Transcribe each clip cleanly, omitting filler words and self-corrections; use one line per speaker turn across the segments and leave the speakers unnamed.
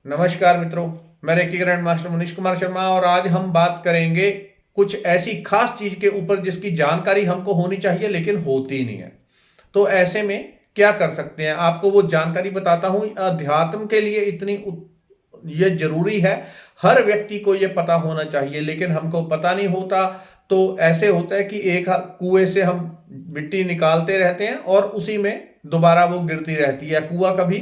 नमस्कार मित्रों, मैं reiki grand master Manish Kumar Sharma और आज हम बात करेंगे कुछ ऐसी खास चीज के ऊपर जिसकी जानकारी हमको होनी चाहिए लेकिन होती नहीं है। तो ऐसे में क्या कर सकते हैं, आपको वो जानकारी बताता हूं। अध्यात्म के लिए ये जरूरी है, हर व्यक्ति को ये पता होना चाहिए लेकिन हमको पता नहीं होता। तो ऐसे होता है कि एक कुएं से हम मिट्टी निकालते रहते हैं और उसी में दोबारा वो गिरती रहती है, कुआं कभी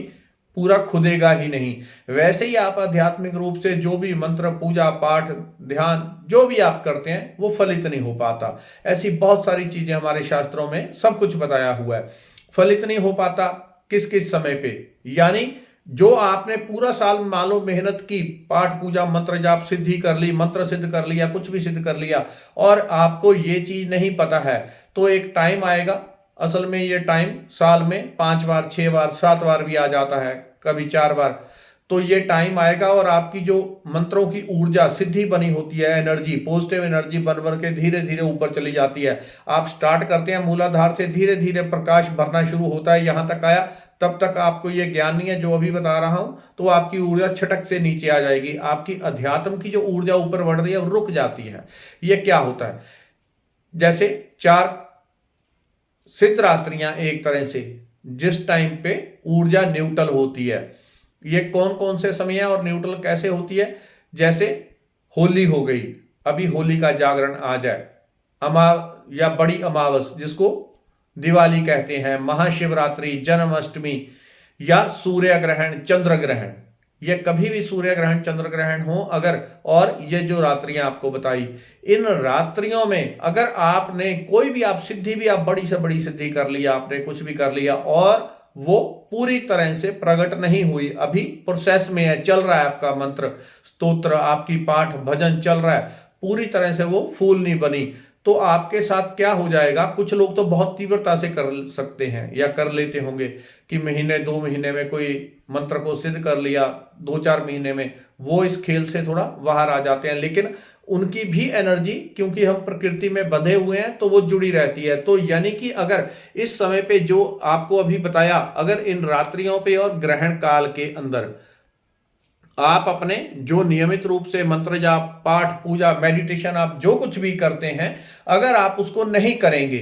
पूरा खुदेगा ही नहीं। वैसे ही आप आध्यात्मिक रूप से जो भी मंत्र, पूजा पाठ, ध्यान जो भी आप करते हैं वो फलित नहीं हो पाता। ऐसी बहुत सारी चीजें हमारे शास्त्रों में सब कुछ बताया हुआ है। फलित नहीं हो पाता किस किस समय पे, यानी जो आपने पूरा साल मान लो मेहनत की, पाठ पूजा मंत्र जाप सिद्धि कर ली, मंत्र सिद्ध कर लिया, कुछ भी सिद्ध कर लिया और आपको ये चीज नहीं पता है, तो एक टाइम आएगा। असल में ये टाइम साल में 5 बार, 6 बार, 7 बार भी आ जाता है, कभी 4 बार। तो ये टाइम आएगा और आपकी जो मंत्रों की ऊर्जा सिद्धि बनी होती है, एनर्जी, पॉजिटिव एनर्जी बन बन के धीरे धीरे ऊपर चली जाती है। आप स्टार्ट करते हैं मूलाधार से, धीरे धीरे प्रकाश भरना शुरू होता है, यहां तक आया, तब तक आपको ये ज्ञान नहीं है जो अभी बता रहा हूं, तो आपकी ऊर्जा छटक से नीचे आ जाएगी। आपकी अध्यात्म की जो ऊर्जा ऊपर बढ़ रही है वो रुक जाती है। ये क्या होता है, जैसे 4 सिद्ध रात्रियां एक तरह से, जिस टाइम पे ऊर्जा न्यूट्रल होती है। ये कौन कौन से समय है और न्यूट्रल कैसे होती है, जैसे होली हो गई, अभी होली का जागरण आ जाए, अमा या बड़ी अमावस जिसको दिवाली कहते हैं, महाशिवरात्रि, जन्माष्टमी या सूर्य ग्रहण, चंद्र ग्रहण, ये कभी भी सूर्य ग्रहण, चंद्र ग्रहण हो अगर, और ये जो रात्रियां आपको बताई, इन रात्रियों में अगर आपने कोई भी आप सिद्धि भी, आप बड़ी से बड़ी सिद्धि कर लिया, आपने कुछ भी कर लिया और वो पूरी तरह से प्रकट नहीं हुई, अभी प्रोसेस में है, चल रहा है आपका मंत्र स्तोत्र, आपकी पाठ भजन चल रहा है, पूरी तरह से वो फूल नहीं बनी, तो आपके साथ क्या हो जाएगा। कुछ लोग तो बहुत तीव्रता से कर सकते हैं या कर लेते होंगे कि महीने 2 महीने में कोई मंत्र को सिद्ध कर लिया, 2-4 महीने में वो इस खेल से थोड़ा बाहर आ जाते हैं, लेकिन उनकी भी एनर्जी, क्योंकि हम प्रकृति में बंधे हुए हैं, तो वो जुड़ी रहती है। तो यानी कि अगर इस समय पे जो आपको अभी बताया, अगर इन रात्रियों पे और ग्रहण काल के अंदर आप अपने जो नियमित रूप से मंत्र जाप, पाठ पूजा, मेडिटेशन, आप जो कुछ भी करते हैं, अगर आप उसको नहीं करेंगे,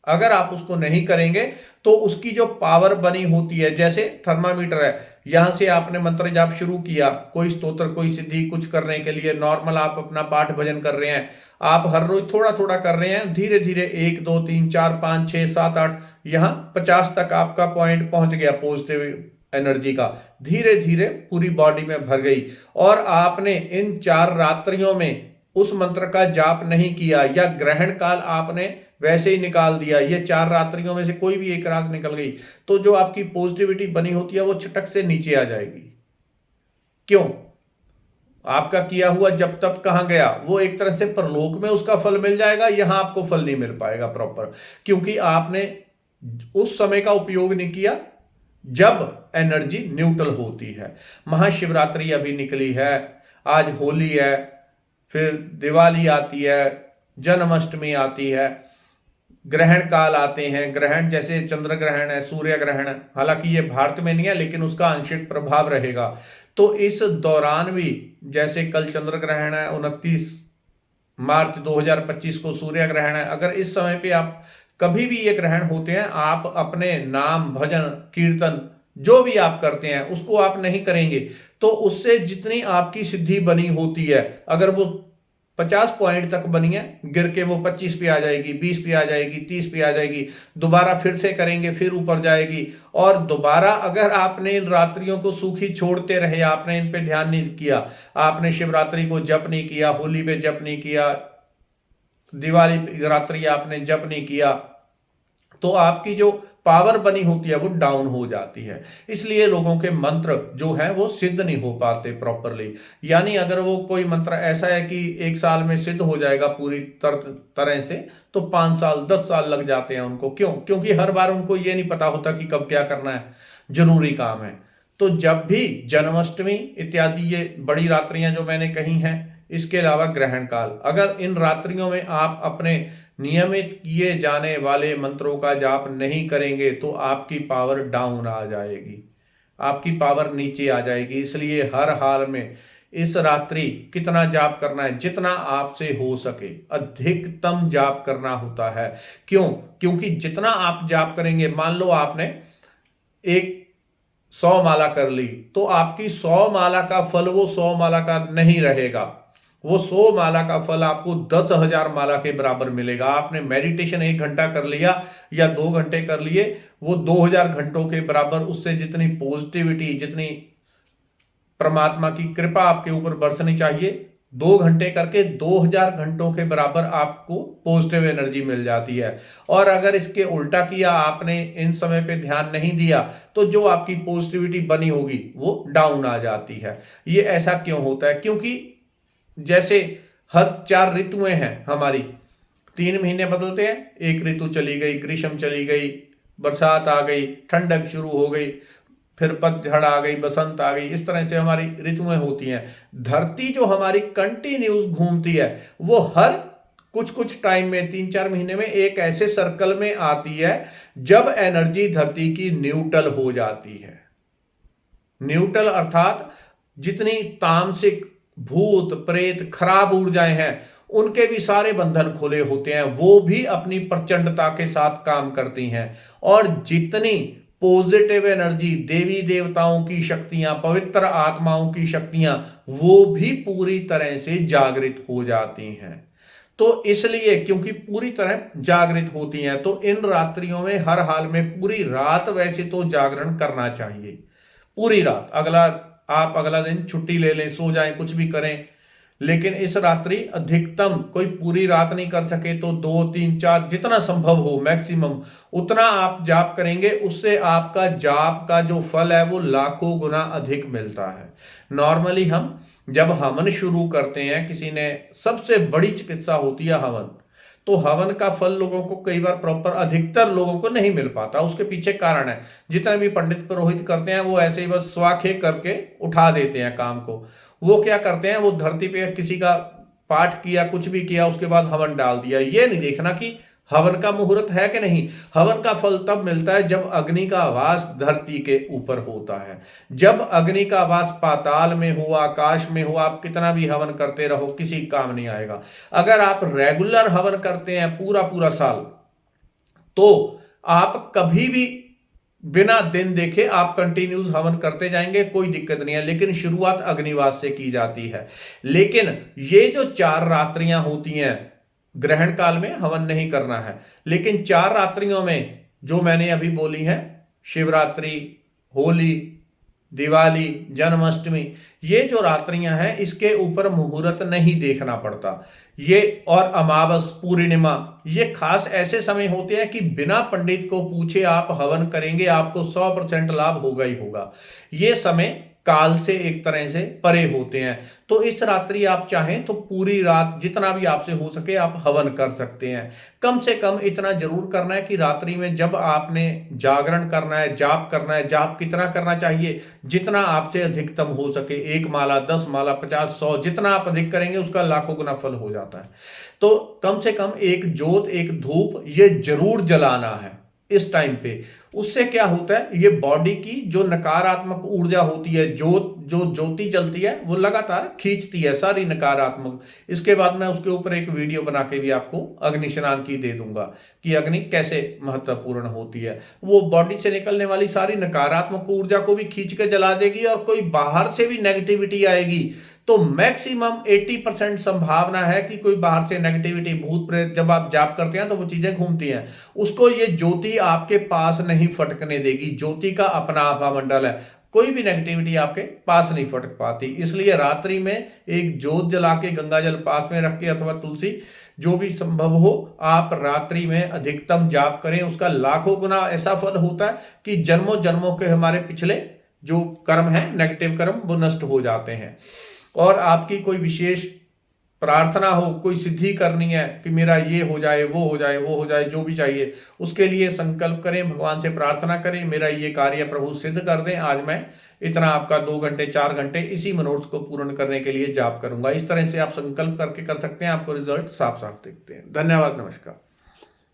अगर आप उसको नहीं करेंगे तो उसकी जो पावर बनी होती है, जैसे थर्मामीटर है, यहां से आपने मंत्र जाप शुरू किया, कोई स्तोत्र, कोई सिद्धि कुछ करने के लिए, नॉर्मल आप अपना पाठ भजन कर रहे हैं, आप हर रोज थोड़ा थोड़ा कर रहे हैं, धीरे धीरे 1 2 3 4 5 6 7 8, यहां 50 तक आपका पॉइंट पहुंच गया पॉजिटिव एनर्जी का, धीरे धीरे पूरी बॉडी में भर गई। और आपने इन 4 रात्रियों में उस मंत्र का जाप नहीं किया या ग्रहण काल आपने वैसे ही निकाल दिया, ये 4 रात्रियों में से कोई भी एक रात निकल गई, तो जो आपकी पॉजिटिविटी बनी होती है वो छटक से नीचे आ जाएगी। क्यों? आपका किया हुआ जब तब कहां गया, वो एक तरह से परलोक में उसका फल मिल जाएगा, यहां आपको फल नहीं मिल पाएगा प्रॉपर, क्योंकि आपने उस समय का उपयोग नहीं किया जब एनर्जी न्यूट्रल होती है। महाशिवरात्रि अभी निकली है, आज होली है, फिर दिवाली आती है, जन्माष्टमी आती है, ग्रहण काल आते हैं, ग्रहण जैसे चंद्र ग्रहण है, सूर्य ग्रहण है, हालांकि ये भारत में नहीं है लेकिन उसका आंशिक प्रभाव रहेगा। तो इस दौरान भी, जैसे कल चंद्र ग्रहण है, 29 मार्च 2025 को सूर्य ग्रहण है, अगर इस समय पे आप कभी भी ये ग्रहण होते हैं, आप अपने नाम भजन कीर्तन जो भी आप करते हैं उसको आप नहीं करेंगे, तो उससे जितनी आपकी सिद्धि बनी होती है, अगर वो 50 पॉइंट तक बनी है, गिर के वो 25 पे आ जाएगी, 20 पे आ जाएगी, 30 पे आ जाएगी, दोबारा फिर से करेंगे फिर ऊपर जाएगी। और दोबारा अगर आपने इन रात्रियों को सूखी छोड़ते रहे, आपने इन पे ध्यान नहीं किया, आपने शिवरात्रि को जप नहीं किया, होली पे जप नहीं किया, दिवाली रात्रि आपने जप नहीं किया, तो आपकी जो पावर बनी होती है वो डाउन हो जाती है। इसलिए लोगों के मंत्र जो है वो सिद्ध नहीं हो पाते प्रॉपरली। यानी अगर वो कोई मंत्र ऐसा है कि 1 साल में सिद्ध हो जाएगा पूरी तरह से, तो 5 साल 10 साल लग जाते हैं उनको। क्यों? क्योंकि हर बार उनको ये नहीं पता होता कि कब क्या करना है, जरूरी काम है। तो जब भी जन्माष्टमी इत्यादि ये बड़ी रात्रियां जो मैंने कही हैं, इसके अलावा ग्रहण काल, अगर इन रात्रियों में आप अपने नियमित किए जाने वाले मंत्रों का जाप नहीं करेंगे तो आपकी पावर डाउन आ जाएगी। आपकी पावर नीचे आ जाएगी। इसलिए हर हाल में इस रात्रि कितना जाप करना है, जितना आपसे हो सके अधिकतम जाप करना होता है। क्यों? क्योंकि जितना आप जाप करेंगे, मान लो आपने एक 100 माला कर ली, तो आपकी 100 माला का फल वो 100 माला का नहीं रहेगा। वो 100 माला का फल आपको 10,000 माला के बराबर मिलेगा। आपने मेडिटेशन 1 घंटा कर लिया या 2 घंटे कर लिए, वो 2000 घंटों के बराबर। उससे जितनी पॉजिटिविटी, जितनी परमात्मा की कृपा आपके ऊपर बरसनी चाहिए, 2 घंटे करके 2000 घंटों के बराबर आपको पॉजिटिव एनर्जी मिल जाती है। और अगर इसके उल्टा किया, आपने इन समय पे ध्यान नहीं दिया, तो जो आपकी पॉजिटिविटी बनी होगी वो डाउन आ जाती है। ये ऐसा क्यों होता है? क्योंकि जैसे हर 4 ऋतुएं हैं हमारी, 3 महीने बदलते हैं। एक ऋतु चली गई, ग्रीष्म चली गई, बरसात आ गई, ठंडक शुरू हो गई, फिर पतझड़ आ गई, बसंत आ गई। इस तरह से हमारी ऋतुएं होती हैं। धरती जो हमारी कंटिन्यूस घूमती है, वो हर कुछ कुछ टाइम में, 3-4 महीने में एक ऐसे सर्कल में आती है जब एनर्जी धरती की न्यूट्रल हो जाती है। न्यूट्रल अर्थात जितनी तामसिक, भूत प्रेत, खराब ऊर्जाएं हैं, उनके भी सारे बंधन खुले होते हैं। वो भी अपनी प्रचंडता के साथ काम करती हैं। और जितनी पॉजिटिव एनर्जी, देवी देवताओं की शक्तियां, पवित्र आत्माओं की शक्तियां, वो भी पूरी तरह से जागृत हो जाती हैं। तो इसलिए, क्योंकि पूरी तरह जागृत होती हैं, तो इन रात्रियों में हर हाल में पूरी रात वैसे तो जागरण करना चाहिए। पूरी रात। आप अगला दिन छुट्टी ले लें, सो जाएं, कुछ भी करें, लेकिन इस रात्रि अधिकतम, कोई पूरी रात नहीं कर सके तो 2-3-4 जितना संभव हो मैक्सिमम उतना आप जाप करेंगे। उससे आपका जाप का जो फल है वो लाखों गुना अधिक मिलता है। नॉर्मली हम जब हवन शुरू करते हैं, किसी ने, सबसे बड़ी चिकित्सा होती है हवन, तो हवन का फल लोगों को कई बार प्रॉपर, अधिकतर लोगों को नहीं मिल पाता। उसके पीछे कारण है। जितने भी पंडित पुरोहित करते हैं, वो ऐसे ही बस स्वाखे करके उठा देते हैं काम को। वो क्या करते हैं, वो धरती पे किसी का पाठ किया, कुछ भी किया, उसके बाद हवन डाल दिया। ये नहीं देखना कि हवन का मुहूर्त है कि नहीं। हवन का फल तब मिलता है जब अग्नि का वास धरती के ऊपर होता है। जब अग्नि का वास पाताल में हो, आकाश में हो, आप कितना भी हवन करते रहो, किसी काम नहीं आएगा। अगर आप रेगुलर हवन करते हैं पूरा पूरा साल, तो आप कभी भी बिना दिन देखे आप कंटिन्यूस हवन करते जाएंगे, कोई दिक्कत नहीं है। लेकिन शुरुआत अग्निवास से की जाती है। लेकिन ये जो 4 रात्रियां होती हैं, ग्रहण काल में हवन नहीं करना है, लेकिन 4 रात्रियों में जो मैंने अभी बोली है, शिवरात्रि, होली, दिवाली, जन्माष्टमी, ये जो रात्रियां हैं, इसके ऊपर मुहूर्त नहीं देखना पड़ता। ये और अमावस, पूर्णिमा, ये खास ऐसे समय होते हैं कि बिना पंडित को पूछे आप हवन करेंगे, आपको 100% लाभ होगा ही होगा। ये समय काल से एक तरह से परे होते हैं। तो इस रात्रि आप चाहें तो पूरी रात जितना भी आपसे हो सके आप हवन कर सकते हैं। कम से कम इतना जरूर करना है कि रात्रि में जब आपने जागरण करना है, जाप करना है, जाप कितना करना चाहिए, जितना आपसे अधिकतम हो सके। 1 माला, 10 माला, 50, 100, जितना आप अधिक करेंगे उसका लाखों गुना फल हो जाता है। तो कम से कम एक जोत, एक धूप ये जरूर जलाना है इस टाइम पे। उससे क्या होता है, ये बॉडी की जो नकारात्मक ऊर्जा होती है, जो ज्योति जलती है, वो लगातार खींचती है सारी नकारात्मक। इसके बाद मैं उसके ऊपर एक वीडियो बना के भी आपको अग्नि स्नान की दे दूंगा कि अग्नि कैसे महत्वपूर्ण होती है। वो बॉडी से निकलने वाली सारी नकारात्मक ऊर्जा को भी खींच के जला देगी। और कोई बाहर से भी नेगेटिविटी आएगी तो मैक्सिमम 80% संभावना है कि कोई बाहर से नेगेटिविटी, भूत प्रेत, जब आप जाप करते हैं तो वो चीजें घूमती हैं, उसको ये ज्योति आपके पास नहीं फटकने देगी। ज्योति का अपना आभा मंडल है, कोई भी नेगेटिविटी आपके पास नहीं फटक पाती। इसलिए रात्रि में एक जोत जला के, गंगा जल पास में रख के, अथवा तुलसी, जो भी संभव हो, आप रात्रि में अधिकतम जाप करें। उसका लाखों गुना ऐसा फल होता है कि जन्मों जन्मों के हमारे पिछले जो कर्म है, नेगेटिव कर्म, वो नष्ट हो जाते हैं। और आपकी कोई विशेष प्रार्थना हो, कोई सिद्धि करनी है कि मेरा ये हो जाए, वो हो जाए, वो हो जाए, जो भी चाहिए, उसके लिए संकल्प करें, भगवान से प्रार्थना करें, मेरा ये कार्य प्रभु सिद्ध कर दें। आज मैं इतना आपका 2 घंटे 4 घंटे इसी मनोरथ को पूर्ण करने के लिए जाप करूंगा। इस तरह से आप संकल्प करके कर सकते हैं, आपको रिजल्ट साफ साफ दिखते हैं। धन्यवाद, नमस्कार।